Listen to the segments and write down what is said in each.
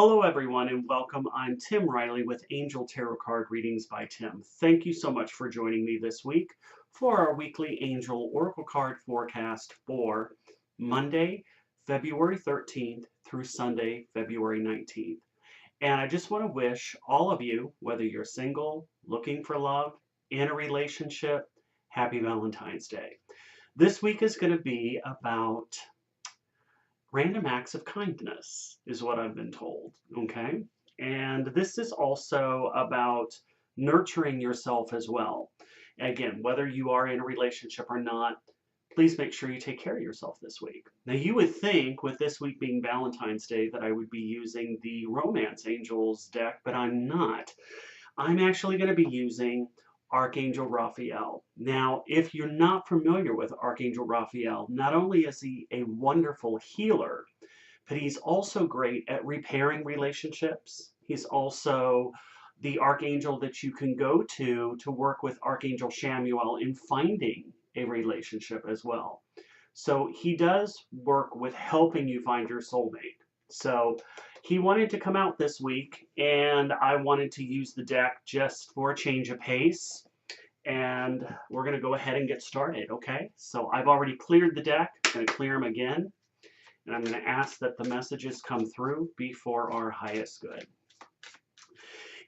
Hello, everyone, and welcome. I'm Tim Riley with Angel Tarot Card Readings by Tim. Thank you so much for joining me this week for our weekly Angel Oracle Card forecast for Monday, February 13th through Sunday, February 19th. And I just want to wish all of you, whether you're single, looking for love, in a relationship, happy Valentine's Day. This week is going to be about random acts of kindness is what I've been told, okay? And this is also about nurturing yourself as well. Again, whether you are in a relationship or not, please make sure you take care of yourself this week. Now, you would think with this week being Valentine's Day that I would be using the Romance Angels deck, but I'm not. I'm actually going to be using Archangel Raphael. Now, if you're not familiar with Archangel Raphael, not only is he a wonderful healer, but he's also great at repairing relationships. He's also the archangel that you can go to work with Archangel Samuel in finding a relationship as well. So he does work with helping you find your soulmate. So he wanted to come out this week, and I wanted to use the deck just for a change of pace. And we're going to go ahead and get started, okay? So I've already cleared the deck. I'm going to clear them again. And I'm going to ask that the messages come through for our highest good.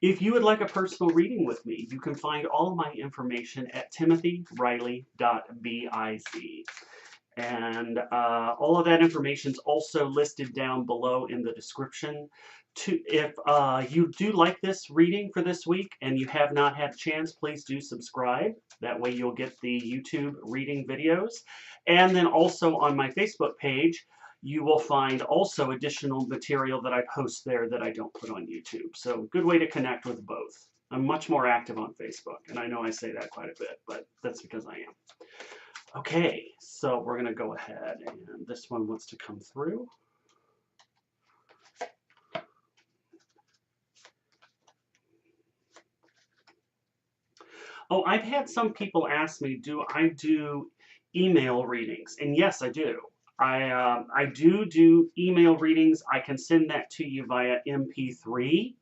If you would like a personal reading with me, you can find all of my information at timothyriley.biz. And all of that information is also listed down below in the description. If you do like this reading for this week and you have not had a chance, please do subscribe. That way you'll get the YouTube reading videos. And then also on my Facebook page, you will find also additional material that I post there that I don't put on YouTube. So good way to connect with both. I'm much more active on Facebook, and I know I say that quite a bit, but that's because I am. Okay, so we're going to go ahead, and this one wants to come through. Oh, I've had some people ask me, do I do email readings? And yes, I do. I do email readings. I can send that to you via MP3.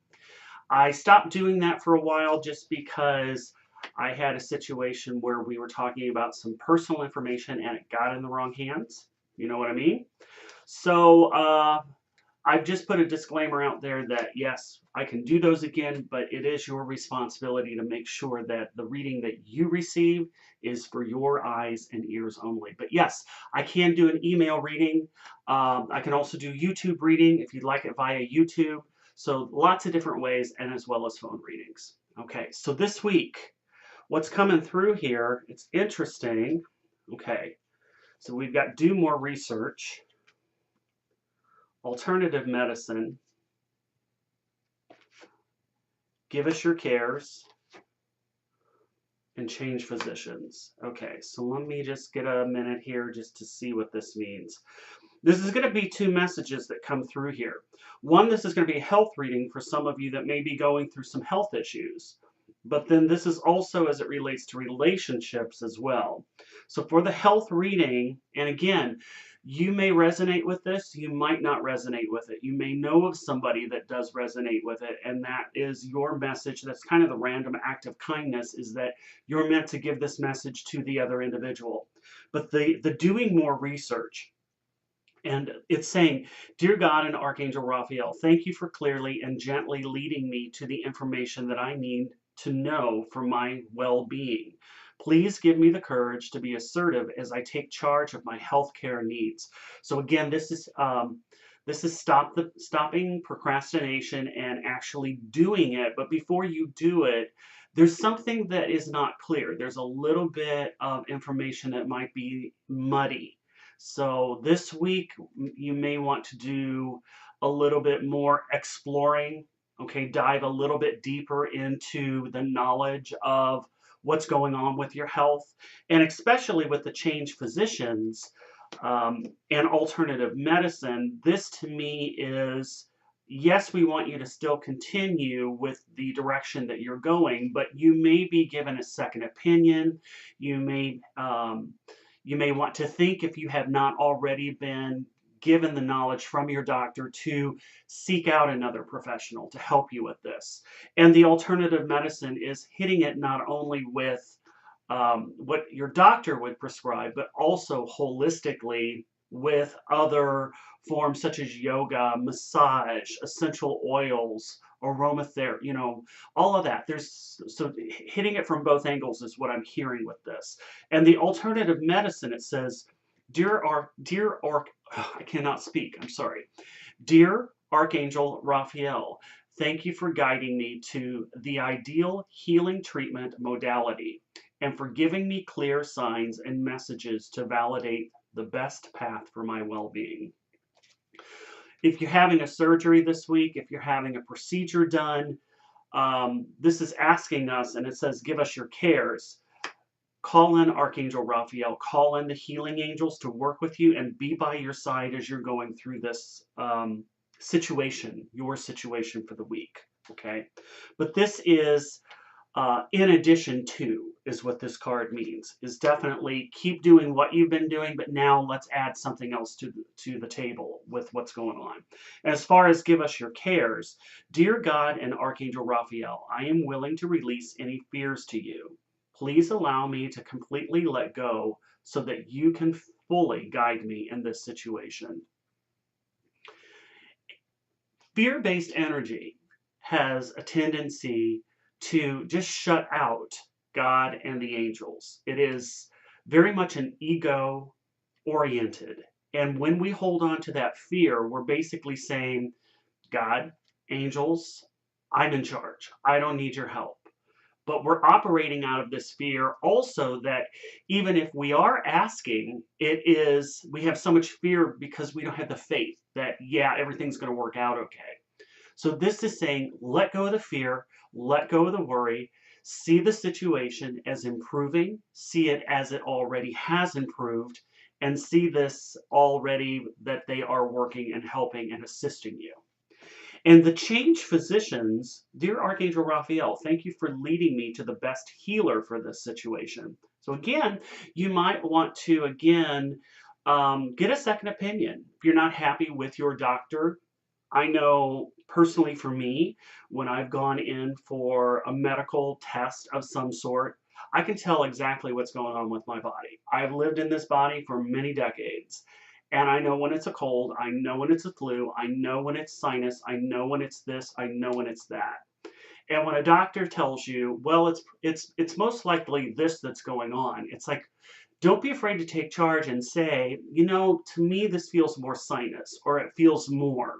I stopped doing that for a while just because I had a situation where we were talking about some personal information and it got in the wrong hands. You know what I mean? So I've just put a disclaimer out there that yes, I can do those again, but it is your responsibility to make sure that the reading that you receive is for your eyes and ears only. But yes, I can do an email reading. I can also do YouTube reading if you'd like it via YouTube. So lots of different ways, and as well as phone readings. Okay, so this week, what's coming through here, it's interesting. Okay, so we've got do more research, alternative medicine, give us your cares, and change physicians. Okay, so let me just get a minute here just to see what this means. This is going to be two messages that come through here. One, this is going to be a health reading for some of you that may be going through some health issues. But then this is also as it relates to relationships as well. So for the health reading, and again, you may resonate with this, you might not resonate with it. You may know of somebody that does resonate with it, and that is your message. That's kind of the random act of kindness, is that you're meant to give this message to the other individual. But the doing more research, and it's saying, Dear God and Archangel Raphael, thank you for clearly and gently leading me to the information that I need to know for my well-being. Please give me the courage to be assertive as I take charge of my healthcare needs. So again, this is stopping procrastination and actually doing it. But before you do it, there's something that is not clear. There's a little bit of information that might be muddy. So this week, you may want to do a little bit more exploring, okay, dive a little bit deeper into the knowledge of what's going on with your health, and especially with the change physicians and alternative medicine. This to me is, yes, we want you to still continue with the direction that you're going, but you may be given a second opinion. You may want to think, if you have not already been given the knowledge from your doctor to seek out another professional to help you with this. And the alternative medicine is hitting it not only with what your doctor would prescribe, but also holistically with other forms such as yoga, massage, essential oils, aromatherapy, all of that. There's so hitting it from both angles is what I'm hearing with this. And the alternative medicine, it says, I cannot speak. I'm sorry. Dear Archangel Raphael, thank you for guiding me to the ideal healing treatment modality and for giving me clear signs and messages to validate the best path for my well-being. If you're having a surgery this week, if you're having a procedure done, this is asking us, and it says, give us your cares. Call in Archangel Raphael, call in the healing angels to work with you and be by your side as you're going through this situation, your situation for the week, okay? But this is in addition to, is what this card means, is definitely keep doing what you've been doing, but now let's add something else to the table with what's going on. And as far as give us your cares, dear God and Archangel Raphael, I am willing to release any fears to you. Please allow me to completely let go so that you can fully guide me in this situation. Fear-based energy has a tendency to just shut out God and the angels. It is very much an ego oriented. And when we hold on to that fear, we're basically saying, God, angels, I'm in charge. I don't need your help. But we're operating out of this fear also that even if we are asking, we have so much fear because we don't have the faith that, yeah, everything's going to work out okay. So this is saying, let go of the fear, let go of the worry, see the situation as improving, see it as it already has improved, and see this already that they are working and helping and assisting you. And the change physicians, dear Archangel Raphael, thank you for leading me to the best healer for this situation. So again, you might want to, again, get a second opinion. If you're not happy with your doctor, I know personally for me, when I've gone in for a medical test of some sort, I can tell exactly what's going on with my body. I've lived in this body for many decades. And I know when it's a cold, I know when it's a flu, I know when it's sinus, I know when it's this, I know when it's that. And when a doctor tells you, well, it's most likely this that's going on, it's like, don't be afraid to take charge and say, to me this feels more sinus, or it feels more.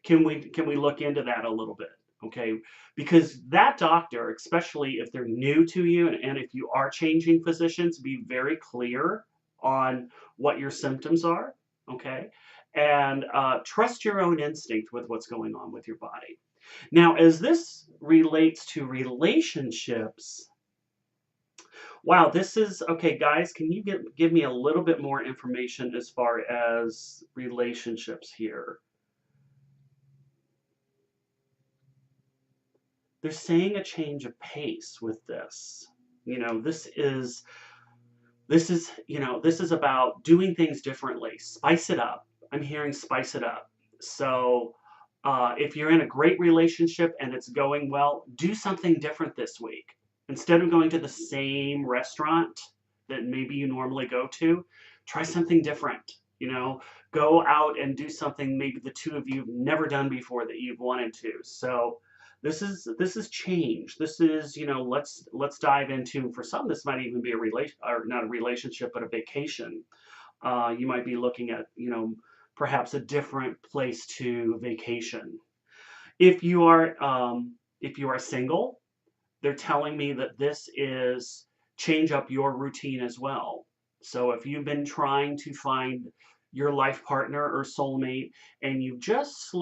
Can we look into that a little bit? Okay, because that doctor, especially if they're new to you, and if you are changing physicians, be very clear on what your symptoms are, okay? And trust your own instinct with what's going on with your body. Now, as this relates to relationships, wow, this is, okay, guys, can you give me a little bit more information as far as relationships here? They're saying a change of pace with this. This is about doing things differently. Spice it up. I'm hearing spice it up. So if you're in a great relationship and it's going well, do something different this week. Instead of going to the same restaurant that maybe you normally go to, try something different. Go out and do something maybe the two of you have never done before that you've wanted to. So this is change. This is, let's dive into, for some, this might even be a relation, or not a relationship, but a vacation. You might be looking at, perhaps a different place to vacation. If you are single, they're telling me that this is change up your routine as well. So if you've been trying to find your life partner or soulmate and you've just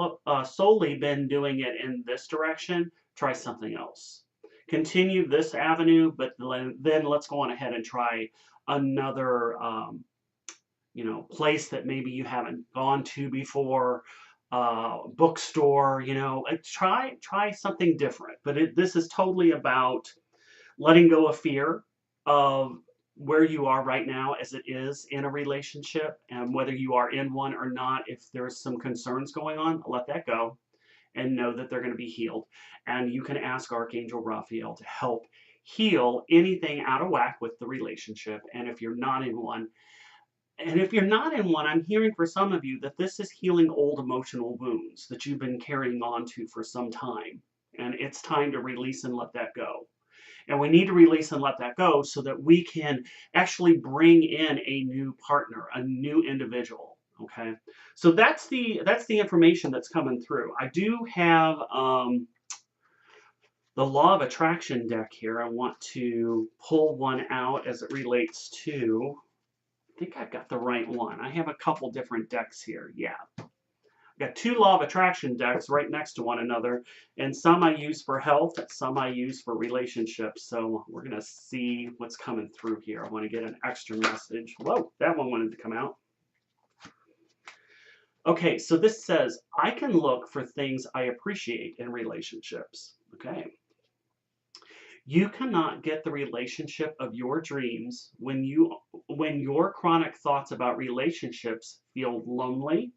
solely been doing it in this direction, try something else. Continue this avenue, but then let's go on ahead and try another place that maybe you haven't gone to before, bookstore, try something different. But this is totally about letting go of fear, of where you are right now as it is in a relationship, and whether you are in one or not. If there's some concerns going on, let that go and know that they're going to be healed. And you can ask Archangel Raphael to help heal anything out of whack with the relationship. And if you're not in one, I'm hearing for some of you that this is healing old emotional wounds that you've been carrying on to for some time. And it's time to release and let that go. And we need to release and let that go so that we can actually bring in a new partner, a new individual. Okay, so that's the information that's coming through. I do have the Law of Attraction deck here. I want to pull one out as it relates to. I think I've got the right one. I have a couple different decks here. Yeah. Got two Law of Attraction decks right next to one another, and some I use for health, some I use for relationships. So we're going to see what's coming through here. I want to get an extra message. Whoa, that one wanted to come out. Okay, so this says, I can look for things I appreciate in relationships. Okay. You cannot get the relationship of your dreams when your chronic thoughts about relationships feel lonely,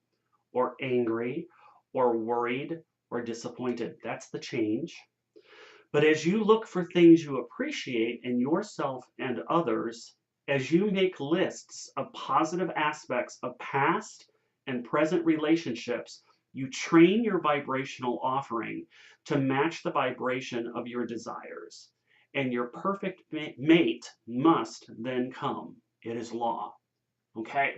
or angry, or worried, or disappointed. That's the change. But as you look for things you appreciate in yourself and others, as you make lists of positive aspects of past and present relationships, you train your vibrational offering to match the vibration of your desires. And your perfect mate must then come. It is law. Okay?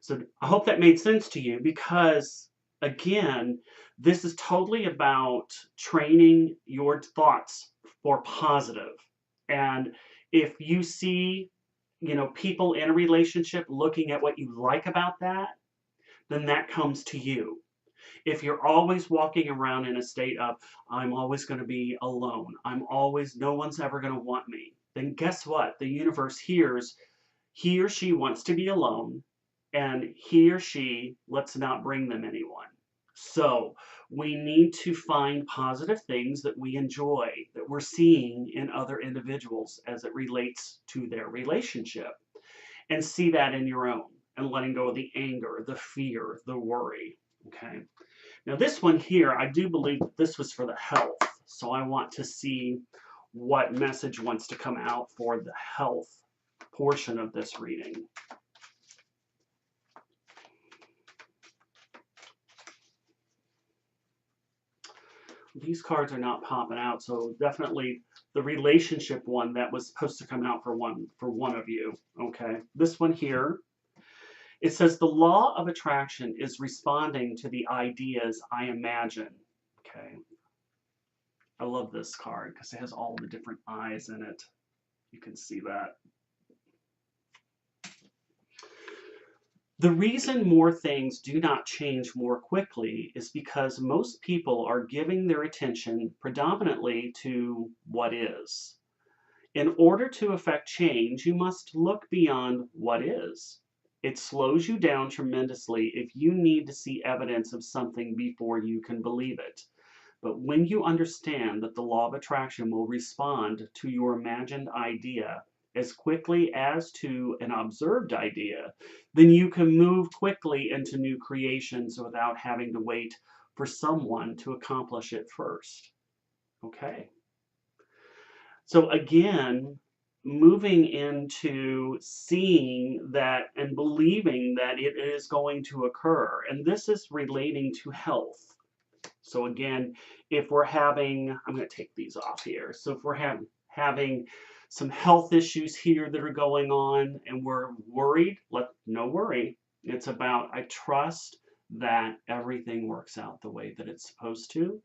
So I hope that made sense to you, because, again, this is totally about training your thoughts for positive. And if you see, people in a relationship looking at what you like about that, then that comes to you. If you're always walking around in a state of, I'm always going to be alone, no one's ever going to want me, then guess what? The universe hears he or she wants to be alone, and he or she, let's not bring them anyone. So we need to find positive things that we enjoy, that we're seeing in other individuals as it relates to their relationship, and see that in your own, and letting go of the anger, the fear, the worry. Okay. Now this one here, I do believe that this was for the health. So I want to see what message wants to come out for the health portion of this reading. These cards are not popping out, so definitely the relationship one that was supposed to come out for one of you. Okay, this one here, it says the law of attraction is responding to the ideas I imagine. Okay, I love this card because it has all the different eyes in it. You can see that. The reason more things do not change more quickly is because most people are giving their attention predominantly to what is. In order to affect change, you must look beyond what is. It slows you down tremendously if you need to see evidence of something before you can believe it. But when you understand that the law of attraction will respond to your imagined idea as quickly as to an observed idea, then you can move quickly into new creations without having to wait for someone to accomplish it first. Okay. So again, moving into seeing that and believing that it is going to occur. And this is relating to health. So again, if we're having, I'm going to take these off here. So if we're having some health issues here that are going on and we're worried, no worry. It's about, I trust that everything works out the way that it's supposed to.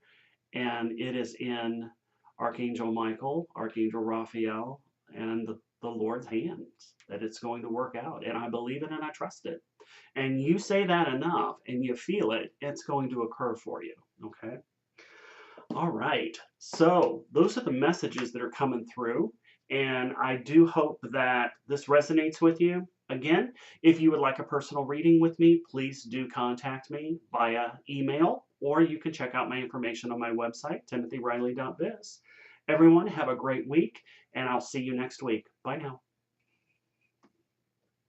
And it is in Archangel Michael, Archangel Raphael, and the Lord's hands that it's going to work out. And I believe it and I trust it. And you say that enough and you feel it, it's going to occur for you. Okay? All right. So those are the messages that are coming through. And I do hope that this resonates with you. Again, if you would like a personal reading with me, please do contact me via email, or you can check out my information on my website, timothyriley.biz. Everyone, have a great week, and I'll see you next week. Bye now.